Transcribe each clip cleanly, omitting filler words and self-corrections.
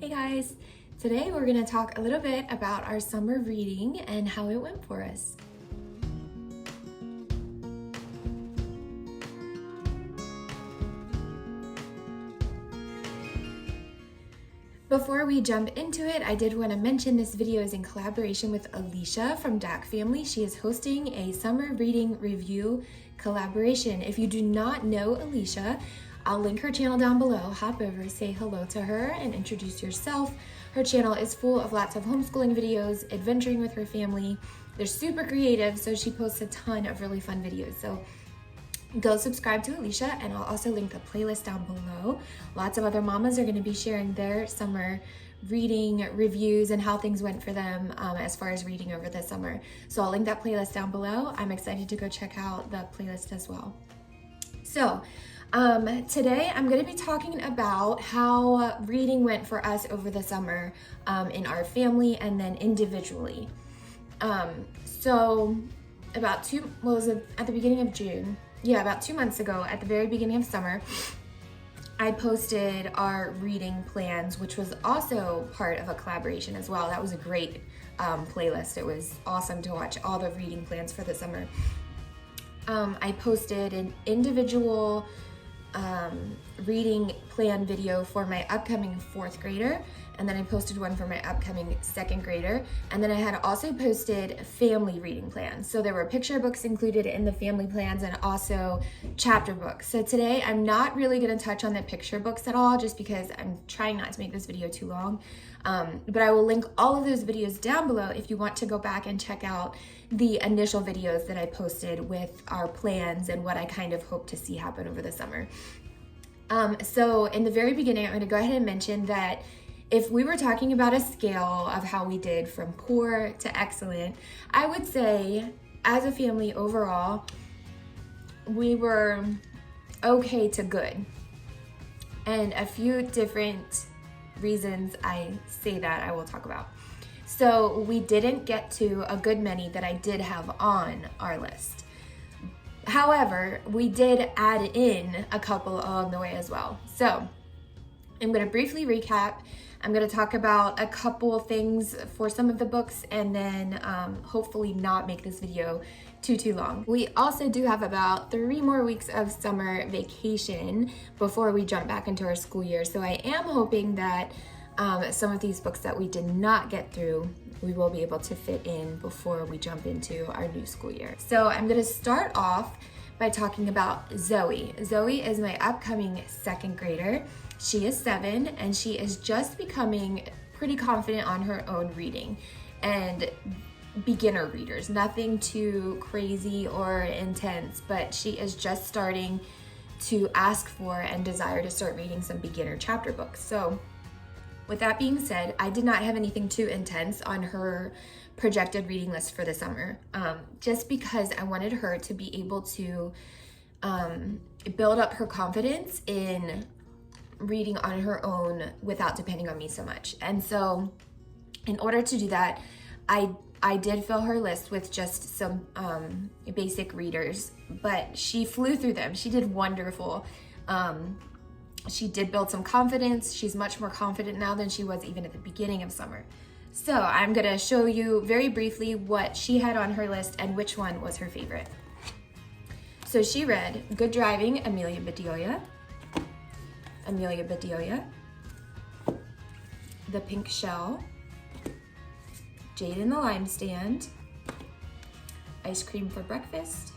Hey guys, today we're going to talk a little bit about our summer reading and how it went for us. Before we jump into it, I did want to mention this video is in collaboration with Alicia from DAC Family. She is hosting a summer reading review collaboration. If you do not know Alicia, I'll link her channel down below. Hop over, say hello to her, and introduce yourself. Her channel is full of lots of homeschooling videos, adventuring with her family. They're super creative, so she posts a ton of really fun videos. So go subscribe to Alicia, and I'll also link the playlist down below. Lots of other mamas are going to be sharing their summer reading reviews and how things went for them as far as reading over the summer. So I'll link that playlist down below. I'm excited to go check out the playlist as well. So today I'm going to be talking about how reading went for us over the summer in our family and then individually. So about at the beginning of June? Yeah, about 2 months ago, at the very beginning of summer, I posted our reading plans, which was also part of a collaboration as well. That was a great playlist. It was awesome to watch all the reading plans for the summer. I posted an individual reading plan video for my upcoming 4th grader, and then I posted one for my upcoming 2nd grader, and then I had also posted family reading plans. So there were picture books included in the family plans and also chapter books. So today I'm not really going to touch on the picture books at all, just because I'm trying not to make this video too long. But I will link all of those videos down below if you want to go back and check out the initial videos that I posted with our plans and what I kind of hope to see happen over the summer. So in the very beginning, I'm going to go ahead and mention that if we were talking about a scale of how we did from poor to excellent, I would say as a family overall, we were okay to good. And a few different reasons I say that I will talk about. So we didn't get to a good many that I did have on our list. However, we did add in a couple along the way as well. So I'm going to briefly recap. I'm going to talk about a couple things for some of the books, and then hopefully not make this video too long. We also do have about 3 more weeks of summer vacation before we jump back into our school year. So I am hoping that some of these books that we did not get through, we will be able to fit in before we jump into our new school year. So I'm going to start off by talking about Zoe. Zoe is my upcoming 2nd grader. She is 7 and she is just becoming pretty confident on her own reading and beginner readers. Nothing too crazy or intense, but she is just starting to ask for and desire to start reading some beginner chapter books. So with that being said, I did not have anything too intense on her projected reading list for the summer, just because I wanted her to be able to build up her confidence in reading on her own without depending on me so much. And so in order to do that, I did fill her list with just some basic readers, but she flew through them. She did wonderful. She did build some confidence. She's much more confident now than she was even at the beginning of summer. So I'm gonna show you very briefly what she had on her list and which one was her favorite. So she read Good Driving, Amelia Bedelia, The Pink Shell, Jade and the Lime Stand, Ice Cream for Breakfast,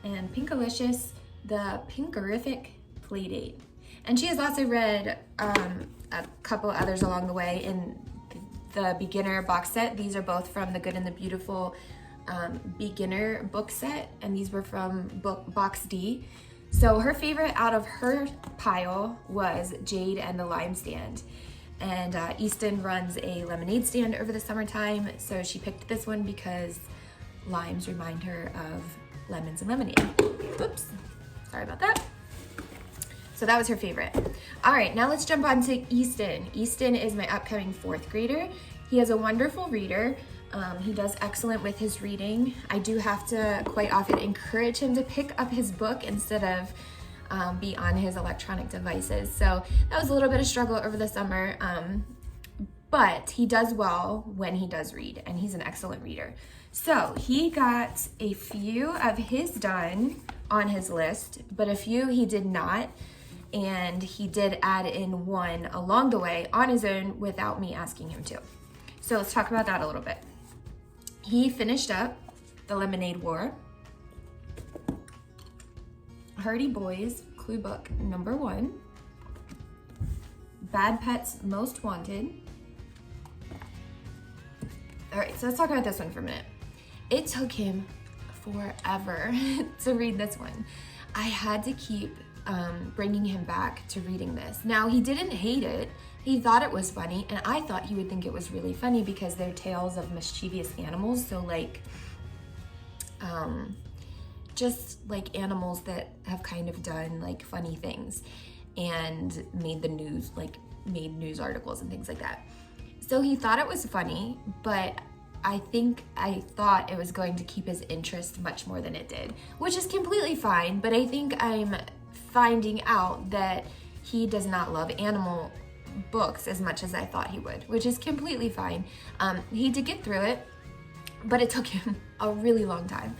and Pinkalicious, The Pinkerific Playdate. And she has also read a couple others along the way in the beginner box set. These are both from the Good and the Beautiful beginner book set, and these were from box D. So her favorite out of her pile was Jade and the Lime Stand. And Easton runs a lemonade stand over the summertime, so she picked this one because limes remind her of lemons and lemonade. Oops, sorry about that. So that was her favorite. All right, now let's jump on to Easton. Easton is my upcoming 4th grader. He is a wonderful reader. He does excellent with his reading. I do have to quite often encourage him to pick up his book instead of be on his electronic devices. So that was a little bit of struggle over the summer, but he does well when he does read, and he's an excellent reader. So he got a few of his done on his list, but a few he did not. And he did add in one along the way on his own without me asking him to. So let's talk about that a little bit. He finished up The Lemonade War, Hardy Boys Clue Book #1, Bad Pets Most Wanted. All right, so let's talk about this one for a minute. It took him forever to read this one. I had to keep bringing him back to reading this. Now, he didn't hate it. He thought it was funny, and I thought he would think it was really funny because they're tales of mischievous animals. So like, just like animals that have kind of done like funny things and made the news, like made news articles and things like that. So he thought it was funny, but I thought it was going to keep his interest much more than it did, which is completely fine. But I think I'm finding out that he does not love animal books as much as I thought he would, which is completely fine. He did get through it, but it took him a really long time.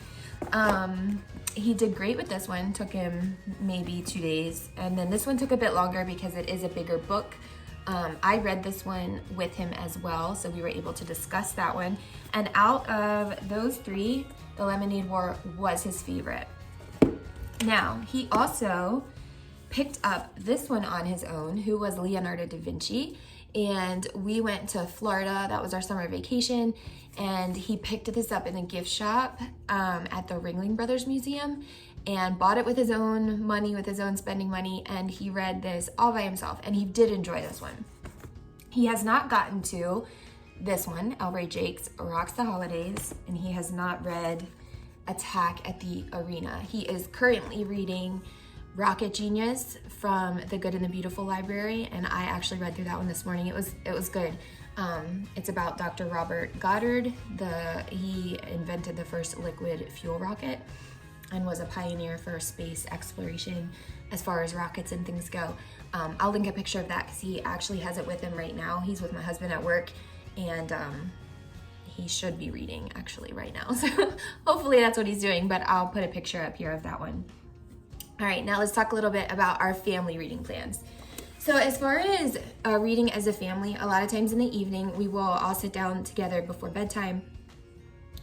He did great with this one, took him maybe 2 days, and then this one took a bit longer because it is a bigger book. I read this one with him as well, so we were able to discuss that one. And out of those three, The Lemonade War was his favorite. Now, he also picked up this one on his own, who was Leonardo da Vinci, and we went to Florida. That was our summer vacation, and he picked this up in a gift shop at the Ringling Brothers Museum and bought it with his own money, with his own spending money, and he read this all by himself, and he did enjoy this one. He has not gotten to this one, Elray Jakes Rocks the Holidays, and he has not read Attack at the Arena. He is currently reading Rocket Genius from the Good and the Beautiful library, and I actually read through that one this morning. It was good. It's about Dr. Robert Goddard. He invented the first liquid fuel rocket and was a pioneer for space exploration as far as rockets and things go. I'll link a picture of that because he actually has it with him right now. He's with my husband at work, and he should be reading actually right now. So hopefully that's what he's doing, but I'll put a picture up here of that one. All right, now let's talk a little bit about our family reading plans. So as far as reading as a family, a lot of times in the evening, we will all sit down together before bedtime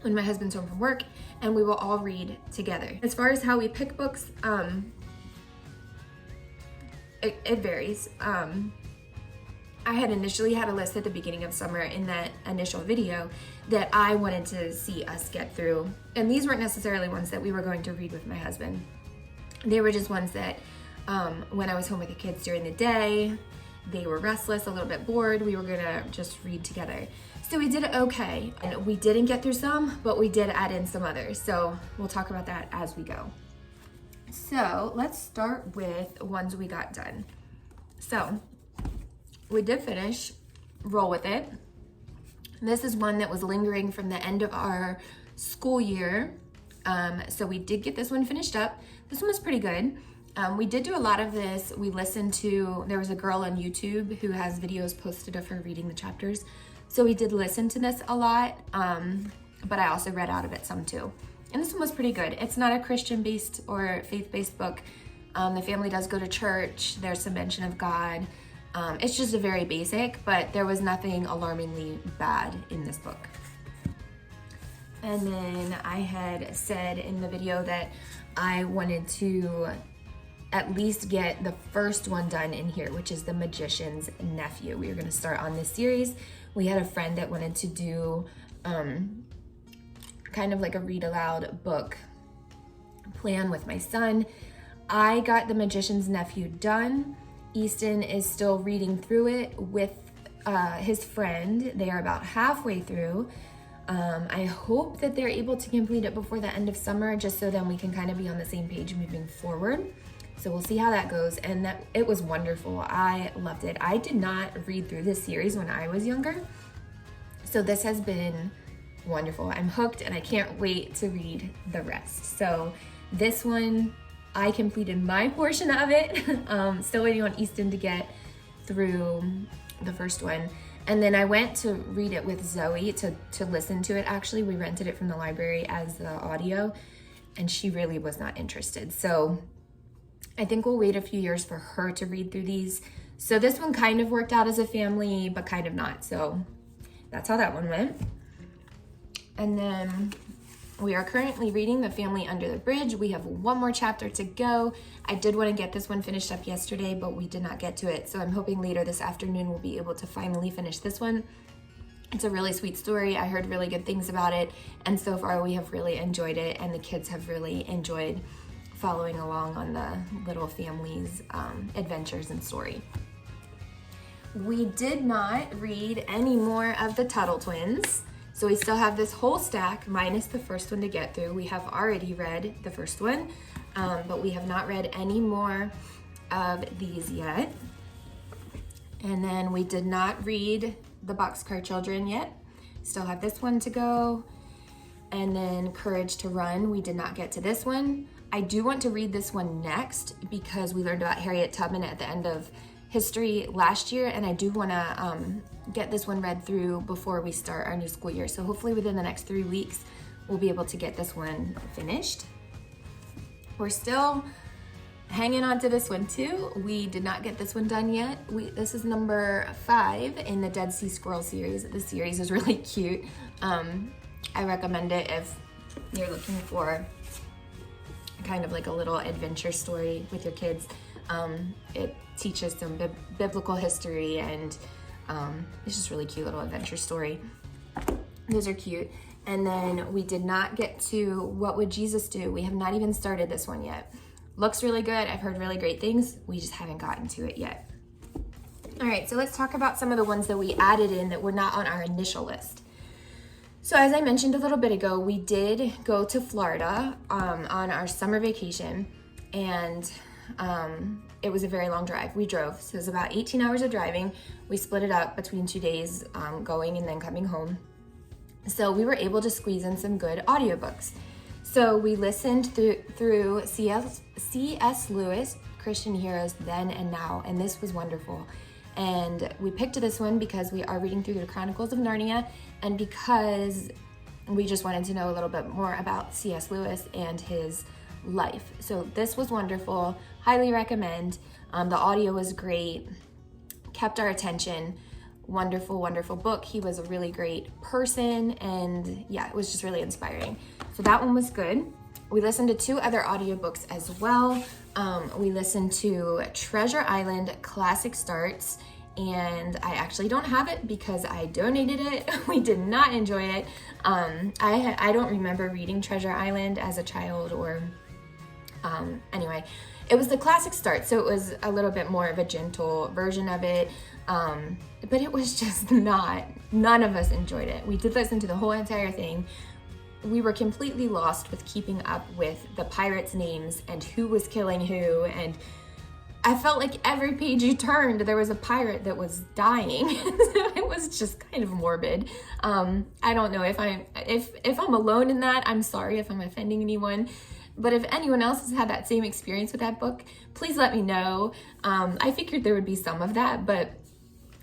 when my husband's home from work, and we will all read together. As far as how we pick books, it varies. I had initially had a list at the beginning of summer in that initial video that I wanted to see us get through. And these weren't necessarily ones that we were going to read with my husband. They were just ones that when I was home with the kids during the day, they were restless, a little bit bored, we were gonna just read together. So we did okay. And we didn't get through some, but we did add in some others. So we'll talk about that as we go. So let's start with ones we got done. So we did finish Roll With It. This is one that was lingering from the end of our school year. So we did get this one finished up. This one was pretty good. We did do a lot of this. We listened to, there was a girl on YouTube who has videos posted of her reading the chapters. So we did listen to this a lot, but I also read out of it some too. And this one was pretty good. It's not a Christian-based or faith-based book. The family does go to church. There's some mention of God. It's just a very basic, but there was nothing alarmingly bad in this book. And then I had said in the video that I wanted to at least get the first one done in here, which is The Magician's Nephew. We were gonna start on this series. We had a friend that wanted to do kind of like a read aloud book plan with my son. I got The Magician's Nephew done. Easton is still reading through it with his friend. They are about halfway through. I hope that they're able to complete it before the end of summer, just so then we can kind of be on the same page moving forward. So we'll see how that goes. And that it was wonderful. I loved it. I did not read through this series when I was younger. So this has been wonderful. I'm hooked and I can't wait to read the rest. So this one I completed my portion of it. Still waiting on Easton to get through the first one. And then I went to read it with Zoe to listen to it. Actually, we rented it from the library as the audio, and she really was not interested. So I think we'll wait a few years for her to read through these. So this one kind of worked out as a family, but kind of not. So that's how that one went. And then we are currently reading The Family Under the Bridge. We have one more chapter to go. I did want to get this one finished up yesterday, but we did not get to it. So I'm hoping later this afternoon we'll be able to finally finish this one. It's a really sweet story. I heard really good things about it. And so far we have really enjoyed it. And the kids have really enjoyed following along on the little family's adventures and story. We did not read any more of the Tuttle Twins. So we still have this whole stack minus the first one to get through. We have already read the first one, but we have not read any more of these yet. And then we did not read the Boxcar Children yet. Still have this one to go. And then Courage to Run, we did not get to this one. I do want to read this one next because we learned about Harriet Tubman at the end of history last year, and I do want to get this one read through before we start our new school year. So hopefully within the next 3 weeks, we'll be able to get this one finished. We're still hanging on to this one too. We did not get this one done yet. This is number 5 in the Dead Sea Squirrel series. This series is really cute. I recommend it if you're looking for kind of like a little adventure story with your kids. It teaches some biblical history, and it's just really cute little adventure story. Those are cute. And then we did not get to What Would Jesus Do? We have not even started this one yet. Looks really good. I've heard really great things. We just haven't gotten to it yet. All right, so let's talk about some of the ones that we added in that were not on our initial list. So as I mentioned a little bit ago, we did go to Florida on our summer vacation, and it was a very long drive. We drove, so it was about 18 hours of driving. We split it up between 2 days, going and then coming home. So we were able to squeeze in some good audiobooks. So we listened through C.S. Lewis, Christian Heroes Then and Now, and this was wonderful. And we picked this one because we are reading through the Chronicles of Narnia, and because we just wanted to know a little bit more about C.S. Lewis and his life. So this was wonderful. Highly recommend. The audio was great, kept our attention. Wonderful, wonderful book. He was a really great person, and yeah, it was just really inspiring. So that one was good. We listened to 2 other audiobooks as well. We listened to Treasure Island Classic Starts, and I actually don't have it because I donated it. We did not enjoy it. I don't remember reading Treasure Island as a child, or anyway, it was the Classic Start, so it was a little bit more of a gentle version of it. But it was just none of us enjoyed it. We did listen to the whole entire thing. We were completely lost with keeping up with the pirates' names and who was killing who, and I felt like every page you turned, there was a pirate that was dying. It was just kind of morbid. I don't know if I'm alone in that. I'm sorry if I'm offending anyone. But if anyone else has had that same experience with that book, please let me know. I figured there would be some of that, but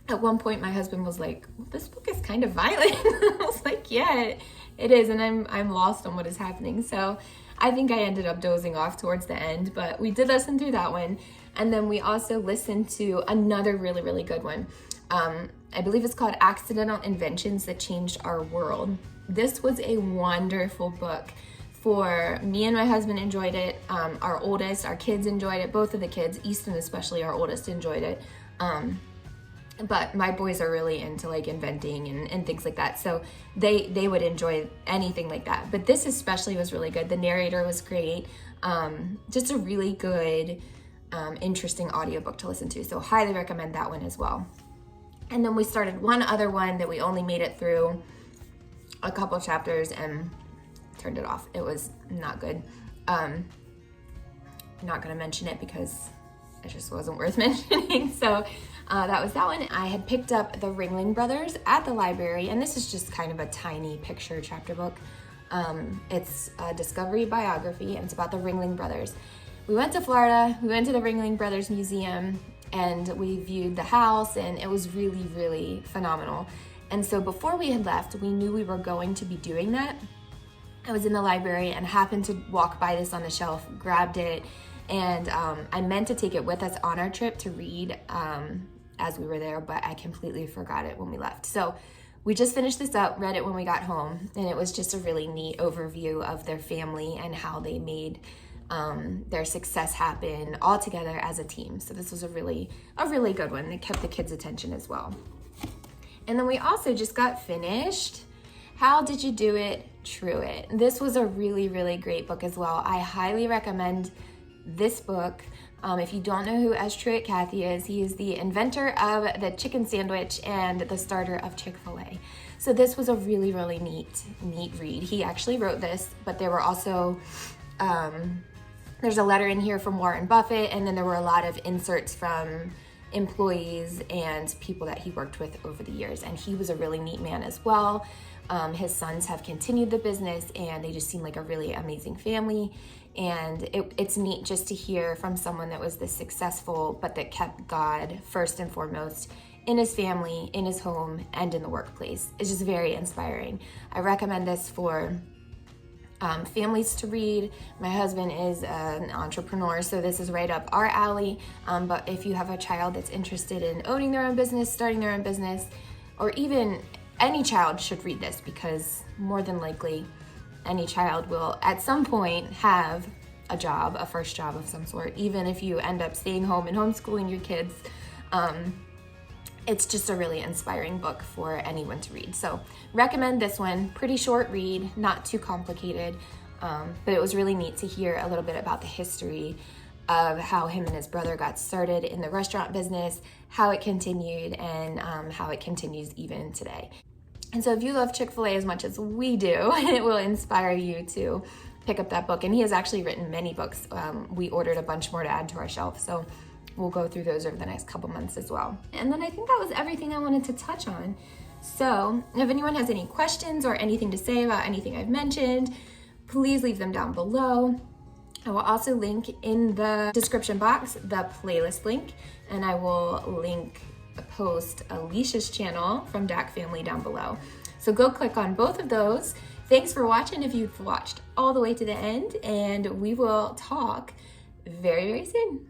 at one point my husband was like, well, this book is kind of violent. I was like, yeah, it is, and I'm lost on what is happening. So I think I ended up dozing off towards the end, but we did listen through that one. And then we also listened to another really, really good one. I believe it's called Accidental Inventions That Changed Our World. This was a wonderful book. For me and my husband enjoyed it. Our kids enjoyed it. Both of the kids, Easton especially, our oldest, enjoyed it. But my boys are really into like inventing and things like that. So they would enjoy anything like that. But this especially was really good. The narrator was great. Just a really good, interesting audiobook to listen to. So highly recommend that one as well. And then we started one other one that we only made it through a couple chapters and turned it off. It was not good. I'm not gonna mention it because it just wasn't worth mentioning. So that was that one. I had picked up the Ringling Brothers at the library, and this is just kind of a tiny picture chapter book. It's a discovery biography, and it's about the Ringling Brothers. we went to Florida, we went to the Ringling Brothers Museum, and we viewed the house, and it was really, really phenomenal. And so before we had left, we knew we were going to be doing that. I was in the library and happened to walk by this on the shelf, grabbed it, and I meant to take it with us on our trip to read as we were there, but I completely forgot it when we left. So we just finished this up, read it when we got home, and it was just a really neat overview of their family and how they made their success happen all together as a team. So this was a really good one. It kept the kids' attention as well. And then we also just got finished How Did You Do It? True It. This was a really, really great book as well. I highly recommend this book. If you don't know who S. Truett Cathy is, he is the inventor of the chicken sandwich and the starter of Chick-fil-A. So this was a really, really neat read. He actually wrote this, but there were also, there's a letter in here from Warren Buffett, and then there were a lot of inserts from employees and people that he worked with over the years. And he was a really neat man as well. His sons have continued the business, and they just seem like a really amazing family. And it's neat just to hear from someone that was this successful, but that kept God first and foremost in his family, in his home, and in the workplace. It's just very inspiring. I recommend this for families to read. My husband is an entrepreneur, so this is right up our alley. But if you have a child that's interested in owning their own business, starting their own business, or even any child should read this, because more than likely any child will at some point have a job, a first job of some sort, even if you end up staying home and homeschooling your kids. It's just a really inspiring book for anyone to read. So recommend this one. Pretty short read, not too complicated, but it was really neat to hear a little bit about the history of how him and his brother got started in the restaurant business, how it continued, and how it continues even today. And so if you love Chick-fil-A as much as we do, it will inspire you to pick up that book. And he has actually written many books. We ordered a bunch more to add to our shelf, so we'll go through those over the next couple months as well. And then I think that was everything I wanted to touch on. So if anyone has any questions or anything to say about anything I've mentioned, please leave them down below. I will also link in the description box the playlist link, and I will post Alicia's channel from DAC Family down below. So go click on both of those. Thanks for watching if you've watched all the way to the end, and we will talk very, very soon.